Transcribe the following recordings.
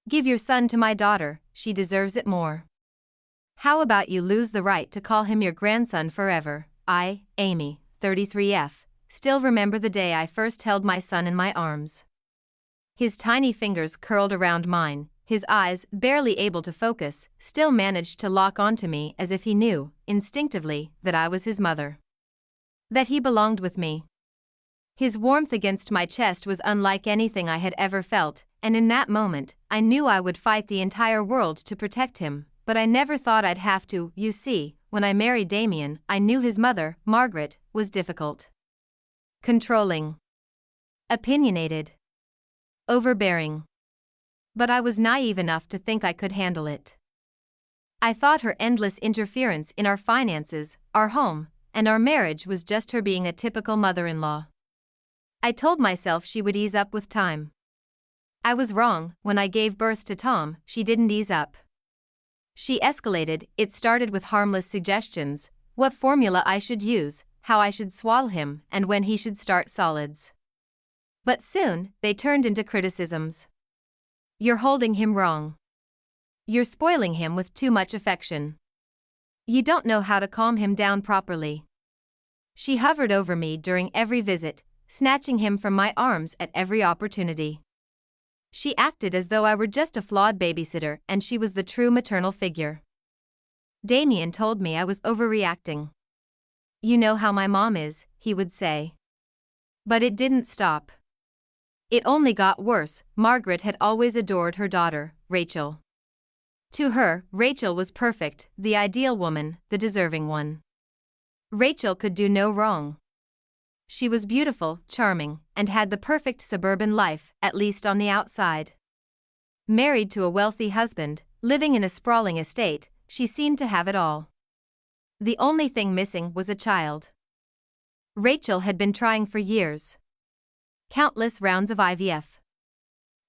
Give your son to my daughter, she deserves it more. How about you lose the right to call him your grandson forever? I, Amy, 33F, still remember the day I first held my son in my arms. His tiny fingers curled around mine, his eyes, barely able to focus, still managed to lock onto me as if he knew, instinctively, that I was his mother. That he belonged with me. His warmth against my chest was unlike anything I had ever felt, and in that moment, I knew I would fight the entire world to protect him, but I never thought I'd have to. You see, when I married Damian, I knew his mother, Margaret, was difficult. Controlling. Opinionated. Overbearing. But I was naive enough to think I could handle it. I thought her endless interference in our finances, our home, and our marriage was just her being a typical mother-in-law. I told myself she would ease up with time. I was wrong. When I gave birth to Tom, she didn't ease up. She escalated. It started with harmless suggestions, what formula I should use, how I should swallow him, and when he should start solids. But soon, they turned into criticisms. You're holding him wrong. You're spoiling him with too much affection. You don't know how to calm him down properly. She hovered over me during every visit, snatching him from my arms at every opportunity. She acted as though I were just a flawed babysitter and she was the true maternal figure. Damian told me I was overreacting. You know how my mom is, he would say. But it didn't stop. It only got worse. Margaret had always adored her daughter, Rachel. To her, Rachel was perfect, the ideal woman, the deserving one. Rachel could do no wrong. She was beautiful, charming, and had the perfect suburban life, at least on the outside. Married to a wealthy husband, living in a sprawling estate, she seemed to have it all. The only thing missing was a child. Rachel had been trying for years. Countless rounds of IVF.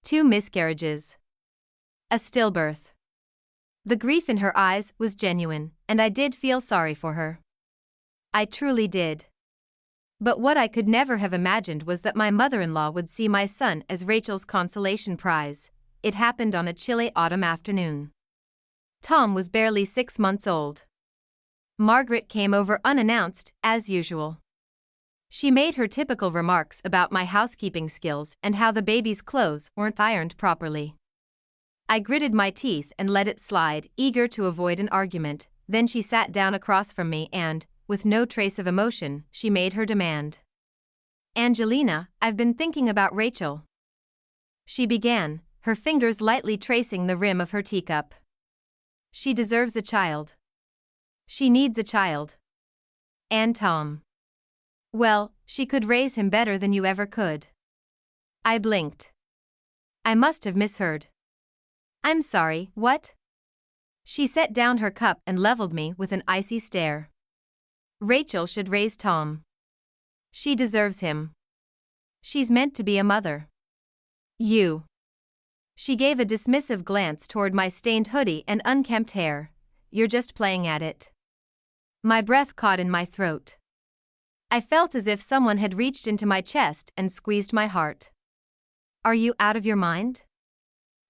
2 miscarriages. A stillbirth. The grief in her eyes was genuine, and I did feel sorry for her. I truly did. But what I could never have imagined was that my mother-in-law would see my son as Rachel's consolation prize. It happened on a chilly autumn afternoon. Tom was barely 6 months old. Margaret came over unannounced, as usual. She made her typical remarks about my housekeeping skills and how the baby's clothes weren't ironed properly. I gritted my teeth and let it slide, eager to avoid an argument. Then she sat down across from me and, with no trace of emotion, she made her demand. Angelina, I've been thinking about Rachel. She began, her fingers lightly tracing the rim of her teacup. She deserves a child. She needs a child. And Tom. Well, she could raise him better than you ever could. I blinked. I must have misheard. I'm sorry, what? She set down her cup and leveled me with an icy stare. Rachel should raise Tom. She deserves him. She's meant to be a mother. You. She gave a dismissive glance toward my stained hoodie and unkempt hair. You're just playing at it. My breath caught in my throat. I felt as if someone had reached into my chest and squeezed my heart. Are you out of your mind?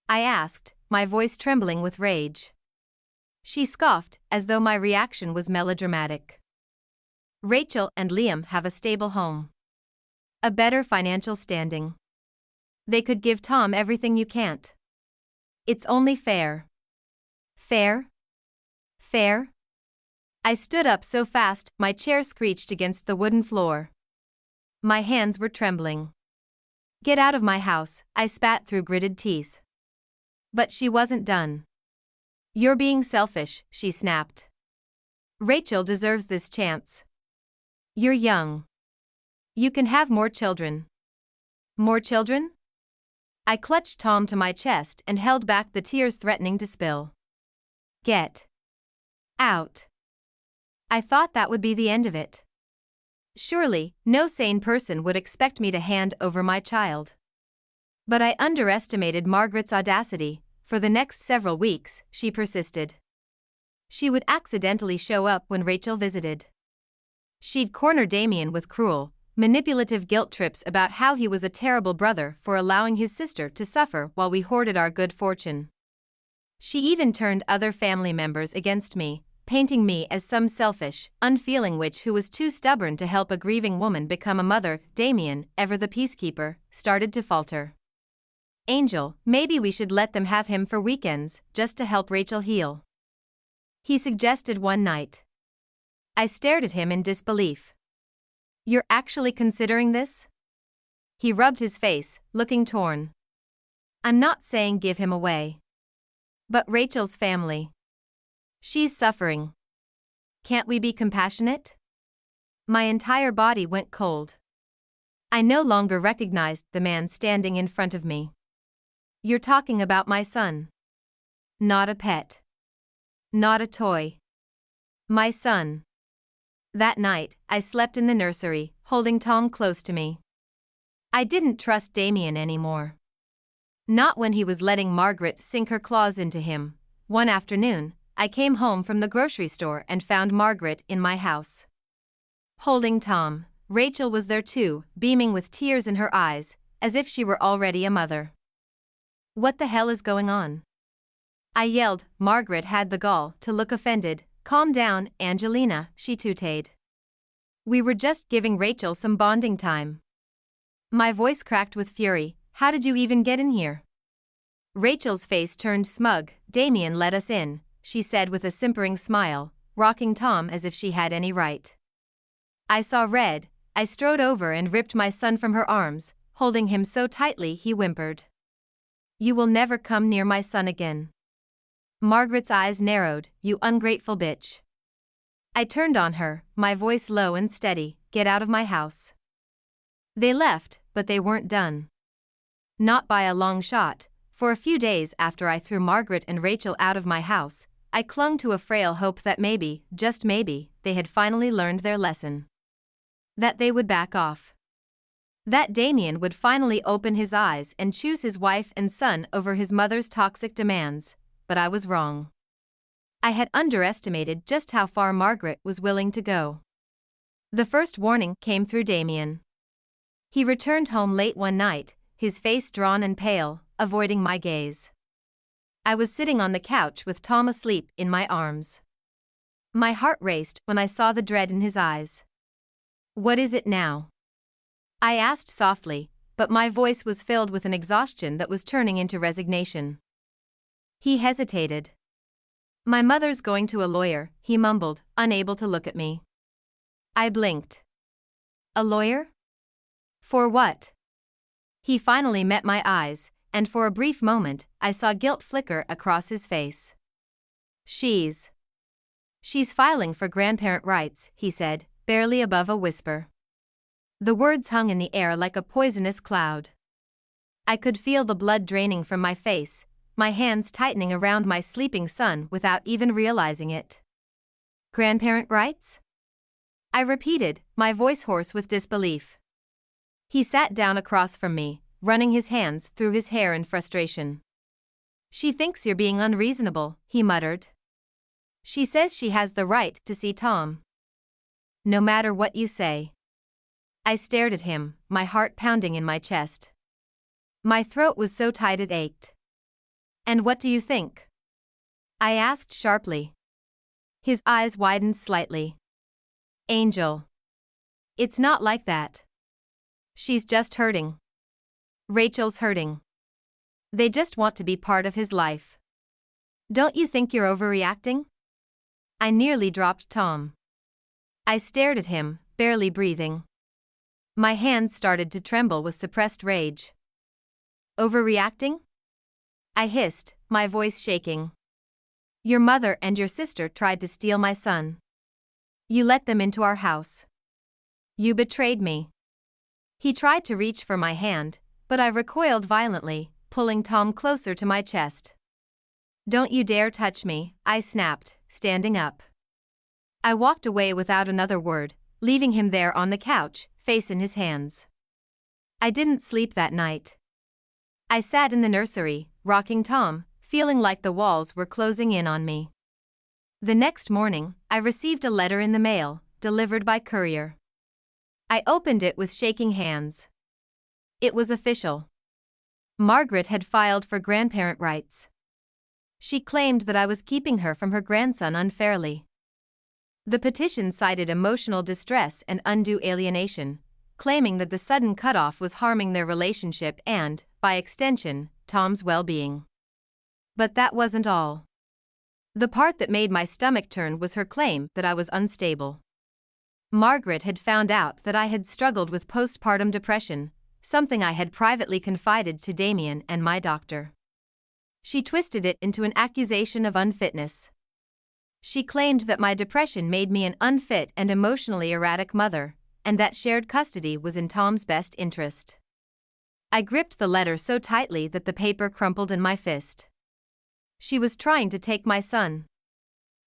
I asked, my voice trembling with rage. She scoffed, as though my reaction was melodramatic. Rachel and Liam have a stable home. A better financial standing. They could give Tom everything you can't. It's only fair. Fair? Fair? I stood up so fast, my chair screeched against the wooden floor. My hands were trembling. Get out of my house, I spat through gritted teeth. But she wasn't done. You're being selfish, she snapped. Rachel deserves this chance. You're young. You can have more children. More children? I clutched Tom to my chest and held back the tears threatening to spill. Get out. I thought that would be the end of it. Surely, no sane person would expect me to hand over my child. But I underestimated Margaret's audacity. For the next several weeks, she persisted. She would accidentally show up when Rachel visited. She'd corner Damian with cruel, manipulative guilt trips about how he was a terrible brother for allowing his sister to suffer while we hoarded our good fortune. She even turned other family members against me, painting me as some selfish, unfeeling witch who was too stubborn to help a grieving woman become a mother. Damian, ever the peacekeeper, started to falter. Angel, maybe we should let them have him for weekends, just to help Rachel heal, he suggested one night. I stared at him in disbelief. You're actually considering this? He rubbed his face, looking torn. I'm not saying give him away. But Rachel's family. She's suffering. Can't we be compassionate? My entire body went cold. I no longer recognized the man standing in front of me. You're talking about my son. Not a pet. Not a toy. My son. That night, I slept in the nursery, holding Tom close to me. I didn't trust Damian anymore. Not when he was letting Margaret sink her claws into him. One afternoon, I came home from the grocery store and found Margaret in my house, holding Tom. Rachel was there too, beaming with tears in her eyes, as if she were already a mother. What the hell is going on? I yelled. Margaret had the gall to look offended. Calm down, Angelina, she tooted. We were just giving Rachel some bonding time. My voice cracked with fury. How did you even get in here? Rachel's face turned smug. Damian let us in, she said with a simpering smile, rocking Tom as if she had any right. I saw red. I strode over and ripped my son from her arms, holding him so tightly he whimpered. You will never come near my son again. Margaret's eyes narrowed. You ungrateful bitch. I turned on her, my voice low and steady. Get out of my house. They left, but they weren't done. Not by a long shot. For a few days after I threw Margaret and Rachel out of my house, I clung to a frail hope that maybe, just maybe, they had finally learned their lesson. That they would back off. That Damian would finally open his eyes and choose his wife and son over his mother's toxic demands. But I was wrong. I had underestimated just how far Margaret was willing to go. The first warning came through Damian. He returned home late one night, his face drawn and pale, avoiding my gaze. I was sitting on the couch with Tom asleep in my arms. My heart raced when I saw the dread in his eyes. What is it now? I asked softly, but my voice was filled with an exhaustion that was turning into resignation. He hesitated. My mother's going to a lawyer, he mumbled, unable to look at me. I blinked. A lawyer? For what? He finally met my eyes, and for a brief moment, I saw guilt flicker across his face. She's filing for grandparent rights, he said, barely above a whisper. The words hung in the air like a poisonous cloud. I could feel the blood draining from my face, my hands tightening around my sleeping son without even realizing it. Grandparent rights? I repeated, my voice hoarse with disbelief. He sat down across from me, running his hands through his hair in frustration. She thinks you're being unreasonable, he muttered. She says she has the right to see Tom. No matter what you say. I stared at him, my heart pounding in my chest. My throat was so tight it ached. And what do you think? I asked sharply. His eyes widened slightly. Angel. It's not like that. She's just hurting. Rachel's hurting. They just want to be part of his life. Don't you think you're overreacting? I nearly dropped Tom. I stared at him, barely breathing. My hands started to tremble with suppressed rage. Overreacting? I hissed, my voice shaking. Your mother and your sister tried to steal my son. You let them into our house. You betrayed me. He tried to reach for my hand, but I recoiled violently, pulling Tom closer to my chest. Don't you dare touch me, I snapped, standing up. I walked away without another word, leaving him there on the couch, face in his hands. I didn't sleep that night. I sat in the nursery, rocking Tom, feeling like the walls were closing in on me. The next morning, I received a letter in the mail, delivered by courier. I opened it with shaking hands. It was official. Margaret had filed for grandparent rights. She claimed that I was keeping her from her grandson unfairly. The petition cited emotional distress and undue alienation, claiming that the sudden cutoff was harming their relationship and, by extension, Tom's well-being. But that wasn't all. The part that made my stomach turn was her claim that I was unstable. Margaret had found out that I had struggled with postpartum depression, something I had privately confided to Damian and my doctor. She twisted it into an accusation of unfitness. She claimed that my depression made me an unfit and emotionally erratic mother, and that shared custody was in Tom's best interest. I gripped the letter so tightly that the paper crumpled in my fist. She was trying to take my son.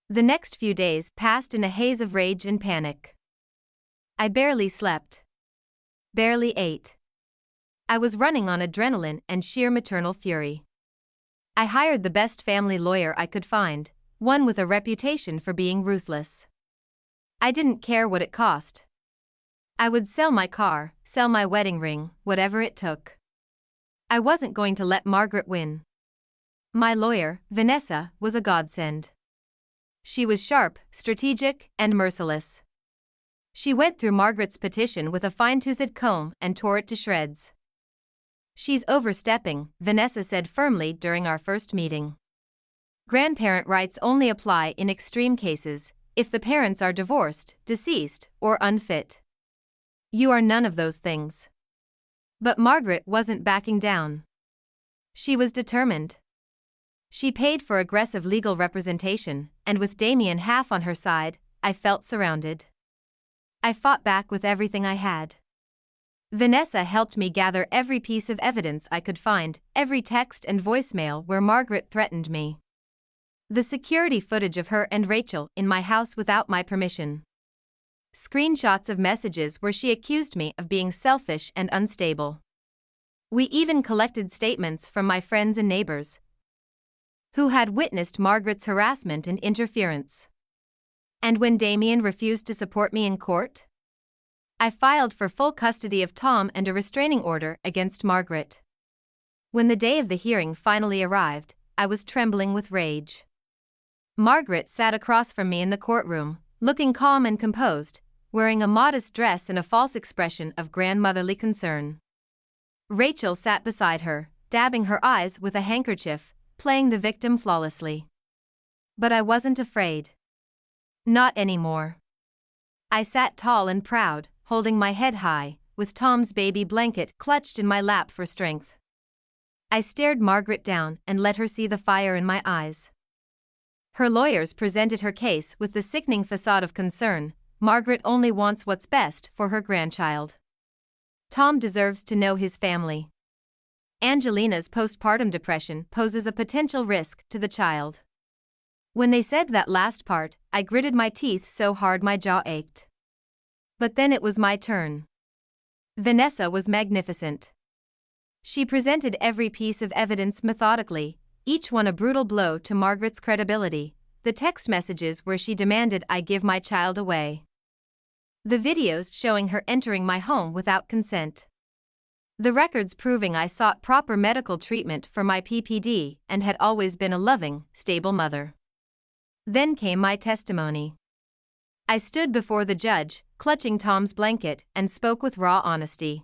The next few days passed in a haze of rage and panic. I barely slept. Barely ate. I was running on adrenaline and sheer maternal fury. I hired the best family lawyer I could find, one with a reputation for being ruthless. I didn't care what it cost. I would sell my car, sell my wedding ring, whatever it took. I wasn't going to let Margaret win. My lawyer, Vanessa, was a godsend. She was sharp, strategic, and merciless. She went through Margaret's petition with a fine-toothed comb and tore it to shreds. "She's overstepping," Vanessa said firmly during our first meeting. "Grandparent rights only apply in extreme cases, if the parents are divorced, deceased, or unfit. You are none of those things." But Margaret wasn't backing down. She was determined. She paid for aggressive legal representation, and with Damian half on her side, I felt surrounded. I fought back with everything I had. Vanessa helped me gather every piece of evidence I could find, every text and voicemail where Margaret threatened me. The security footage of her and Rachel in my house without my permission. Screenshots of messages where she accused me of being selfish and unstable. We even collected statements from my friends and neighbors who had witnessed Margaret's harassment and interference. And when Damian refused to support me in court, I filed for full custody of Tom and a restraining order against Margaret. When the day of the hearing finally arrived, I was trembling with rage. Margaret sat across from me in the courtroom, looking calm and composed, wearing a modest dress and a false expression of grandmotherly concern. Rachel sat beside her, dabbing her eyes with a handkerchief, playing the victim flawlessly. But I wasn't afraid. Not anymore. I sat tall and proud, holding my head high, with Tom's baby blanket clutched in my lap for strength. I stared Margaret down and let her see the fire in my eyes. Her lawyers presented her case with the sickening facade of concern. Margaret only wants what's best for her grandchild. Tom deserves to know his family. Angelina's postpartum depression poses a potential risk to the child. When they said that last part, I gritted my teeth so hard my jaw ached. But then it was my turn. Vanessa was magnificent. She presented every piece of evidence methodically, each one a brutal blow to Margaret's credibility. The text messages where she demanded I give my child away. The videos showing her entering my home without consent. The records proving I sought proper medical treatment for my PPD and had always been a loving, stable mother. Then came my testimony. I stood before the judge, clutching Tom's blanket, and spoke with raw honesty.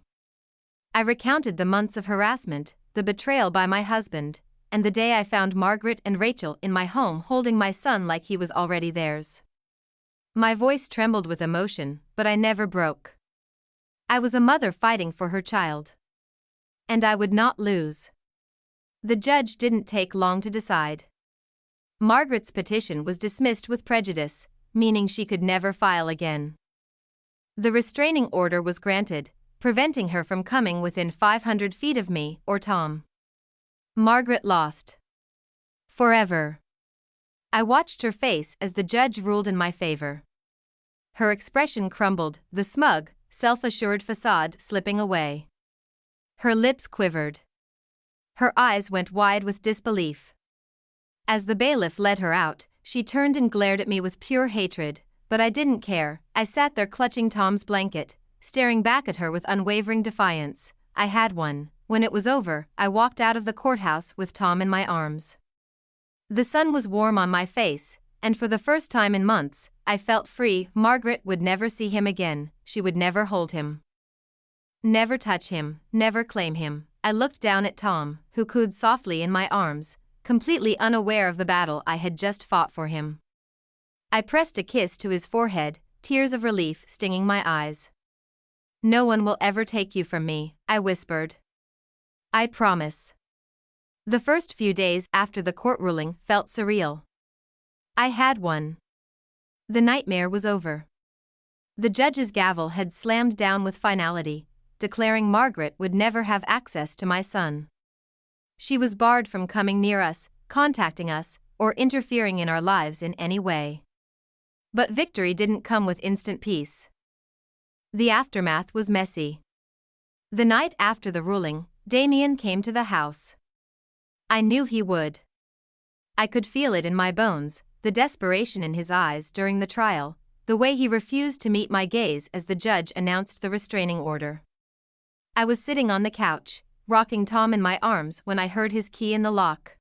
I recounted the months of harassment, the betrayal by my husband, and the day I found Margaret and Rachel in my home holding my son like he was already theirs. My voice trembled with emotion, but I never broke. I was a mother fighting for her child. And I would not lose. The judge didn't take long to decide. Margaret's petition was dismissed with prejudice, meaning she could never file again. The restraining order was granted, preventing her from coming within 500 feet of me or Tom. Margaret lost. Forever. I watched her face as the judge ruled in my favor. Her expression crumbled, the smug, self-assured facade slipping away. Her lips quivered. Her eyes went wide with disbelief. As the bailiff led her out, she turned and glared at me with pure hatred, but I didn't care. I sat there clutching Tom's blanket, staring back at her with unwavering defiance. I had one. When it was over, I walked out of the courthouse with Tom in my arms. The sun was warm on my face, and for the first time in months, I felt free. Margaret would never see him again. She would never hold him. Never touch him, never claim him. I looked down at Tom, who cooed softly in my arms, completely unaware of the battle I had just fought for him. I pressed a kiss to his forehead, tears of relief stinging my eyes. "No one will ever take you from me," I whispered. "I promise." The first few days after the court ruling felt surreal. I had won. The nightmare was over. The judge's gavel had slammed down with finality, declaring Margaret would never have access to my son. She was barred from coming near us, contacting us, or interfering in our lives in any way. But victory didn't come with instant peace. The aftermath was messy. The night after the ruling, Damian came to the house. I knew he would. I could feel it in my bones, the desperation in his eyes during the trial, the way he refused to meet my gaze as the judge announced the restraining order. I was sitting on the couch, rocking Tom in my arms when I heard his key in the lock.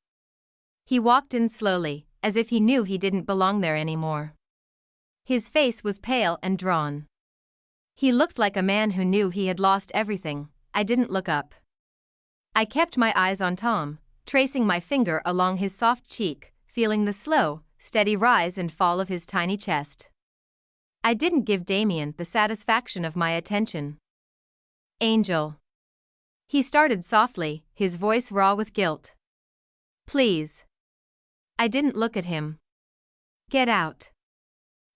He walked in slowly, as if he knew he didn't belong there anymore. His face was pale and drawn. He looked like a man who knew he had lost everything. I didn't look up. I kept my eyes on Tom, tracing my finger along his soft cheek, feeling the slow, steady rise and fall of his tiny chest. I didn't give Damian the satisfaction of my attention. "Angel." He started softly, his voice raw with guilt. "Please." I didn't look at him. "Get out."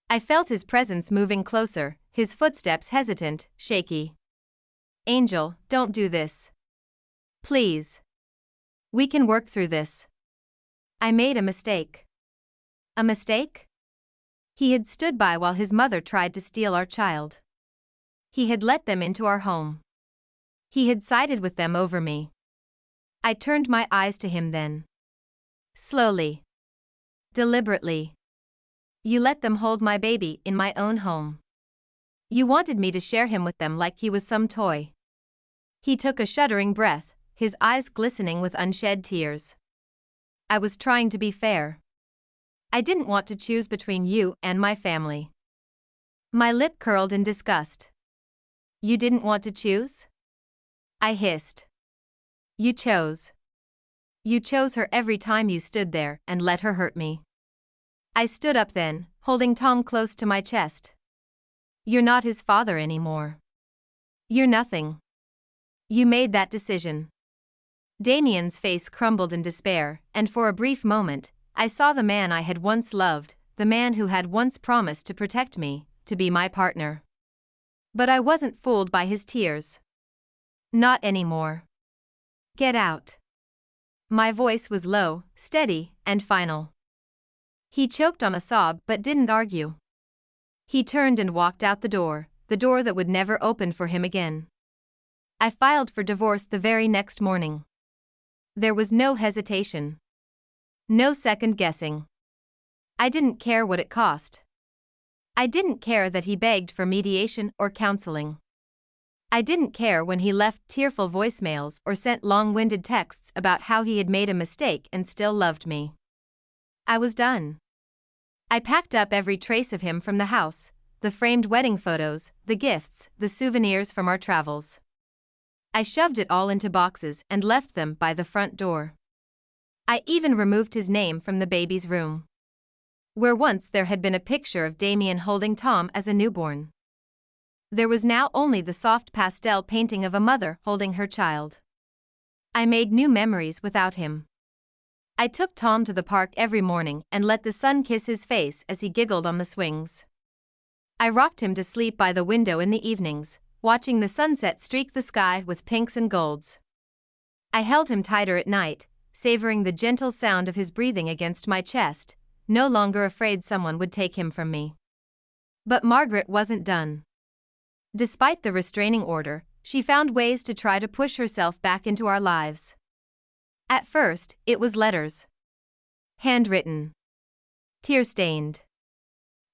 I felt his presence moving closer, his footsteps hesitant, shaky. "Angel, don't do this. Please. We can work through this." I made a mistake. A mistake? He had stood by while his mother tried to steal our child. He had let them into our home. He had sided with them over me. I turned my eyes to him then. Slowly. Deliberately. "You let them hold my baby in my own home. You wanted me to share him with them like he was some toy." He took a shuddering breath, his eyes glistening with unshed tears. "I was trying to be fair. I didn't want to choose between you and my family." My lip curled in disgust. "You didn't want to choose?" I hissed. "You chose. You chose her every time you stood there and let her hurt me." I stood up then, holding Tom close to my chest. "You're not his father anymore. You're nothing. You made that decision." Damian's face crumbled in despair, and for a brief moment, I saw the man I had once loved, the man who had once promised to protect me, to be my partner. But I wasn't fooled by his tears. Not anymore. "Get out." My voice was low, steady, and final. He choked on a sob but didn't argue. He turned and walked out the door that would never open for him again. I filed for divorce the very next morning. There was no hesitation. No second guessing. I didn't care what it cost. I didn't care that he begged for mediation or counseling. I didn't care when he left tearful voicemails or sent long-winded texts about how he had made a mistake and still loved me. I was done. I packed up every trace of him from the house, the framed wedding photos, the gifts, the souvenirs from our travels. I shoved it all into boxes and left them by the front door. I even removed his name from the baby's room, where once there had been a picture of Damian holding Tom as a newborn. There was now only the soft pastel painting of a mother holding her child. I made new memories without him. I took Tom to the park every morning and let the sun kiss his face as he giggled on the swings. I rocked him to sleep by the window in the evenings, watching the sunset streak the sky with pinks and golds. I held him tighter at night, savoring the gentle sound of his breathing against my chest, no longer afraid someone would take him from me. But Margaret wasn't done. Despite the restraining order, she found ways to try to push herself back into our lives. At first, it was letters. Handwritten. Tear-stained.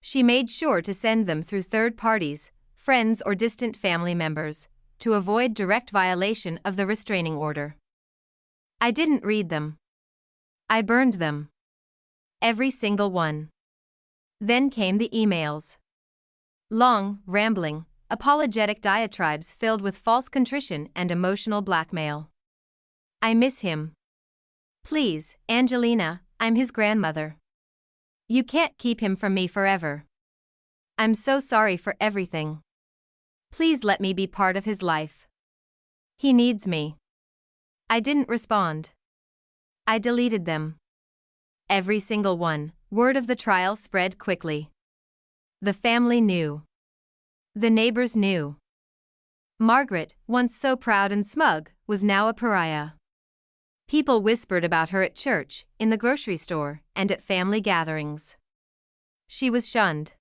She made sure to send them through third parties, friends or distant family members, to avoid direct violation of the restraining order. I didn't read them. I burned them. Every single one. Then came the emails. Long, rambling, apologetic diatribes filled with false contrition and emotional blackmail. I miss him. Please, Angelina, I'm his grandmother. You can't keep him from me forever. I'm so sorry for everything. Please let me be part of his life. He needs me. I didn't respond. I deleted them. Every single one. Word of the trial spread quickly. The family knew. The neighbors knew. Margaret, once so proud and smug, was now a pariah. People whispered about her at church, in the grocery store, and at family gatherings. She was shunned.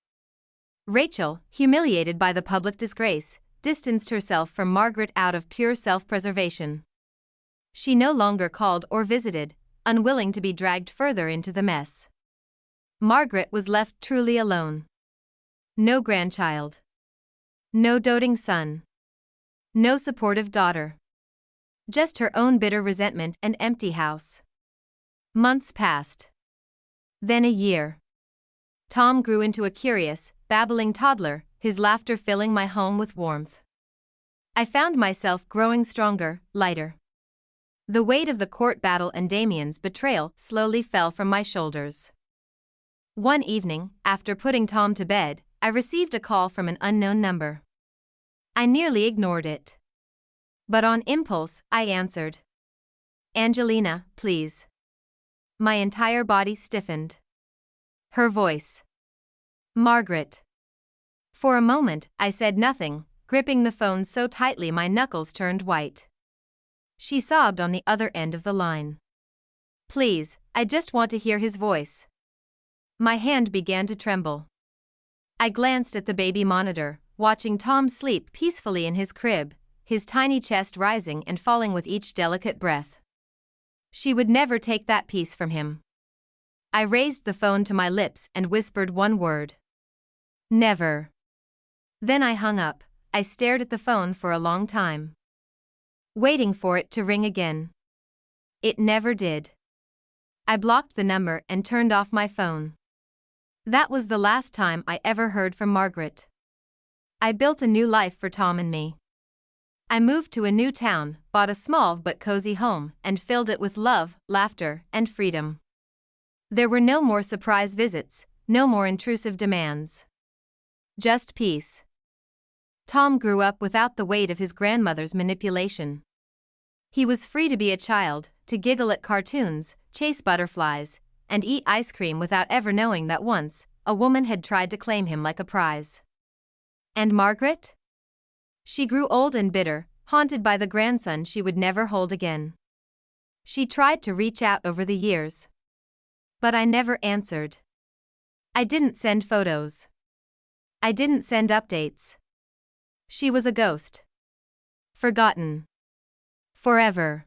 Rachel, humiliated by the public disgrace, distanced herself from Margaret out of pure self-preservation. She no longer called or visited, unwilling to be dragged further into the mess. Margaret was left truly alone. No grandchild. No doting son. No supportive daughter. Just her own bitter resentment and empty house. Months passed. Then a year. Tom grew into a curious, babbling toddler, his laughter filling my home with warmth. I found myself growing stronger, lighter. The weight of the court battle and Damian's betrayal slowly fell from my shoulders. One evening, after putting Tom to bed, I received a call from an unknown number. I nearly ignored it. But on impulse, I answered. Angelina, please. My entire body stiffened. Her voice. Margaret. For a moment, I said nothing, gripping the phone so tightly my knuckles turned white. She sobbed on the other end of the line. Please, I just want to hear his voice. My hand began to tremble. I glanced at the baby monitor, watching Tom sleep peacefully in his crib, his tiny chest rising and falling with each delicate breath. She would never take that piece from him. I raised the phone to my lips and whispered one word. Never. Then I hung up. I stared at the phone for a long time, waiting for it to ring again. It never did. I blocked the number and turned off my phone. That was the last time I ever heard from Margaret. I built a new life for Tom and me. I moved to a new town, bought a small but cozy home, and filled it with love, laughter, and freedom. There were no more surprise visits, no more intrusive demands. Just peace. Tom grew up without the weight of his grandmother's manipulation. He was free to be a child, to giggle at cartoons, chase butterflies, and eat ice cream without ever knowing that once, a woman had tried to claim him like a prize. And Margaret? She grew old and bitter, haunted by the grandson she would never hold again. She tried to reach out over the years. But I never answered. I didn't send photos. I didn't send updates. She was a ghost. Forgotten. Forever.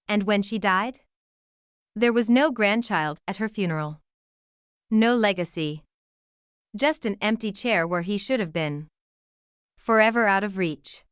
And when she died? There was no grandchild at her funeral. No legacy. Just an empty chair where he should have been. Forever out of reach.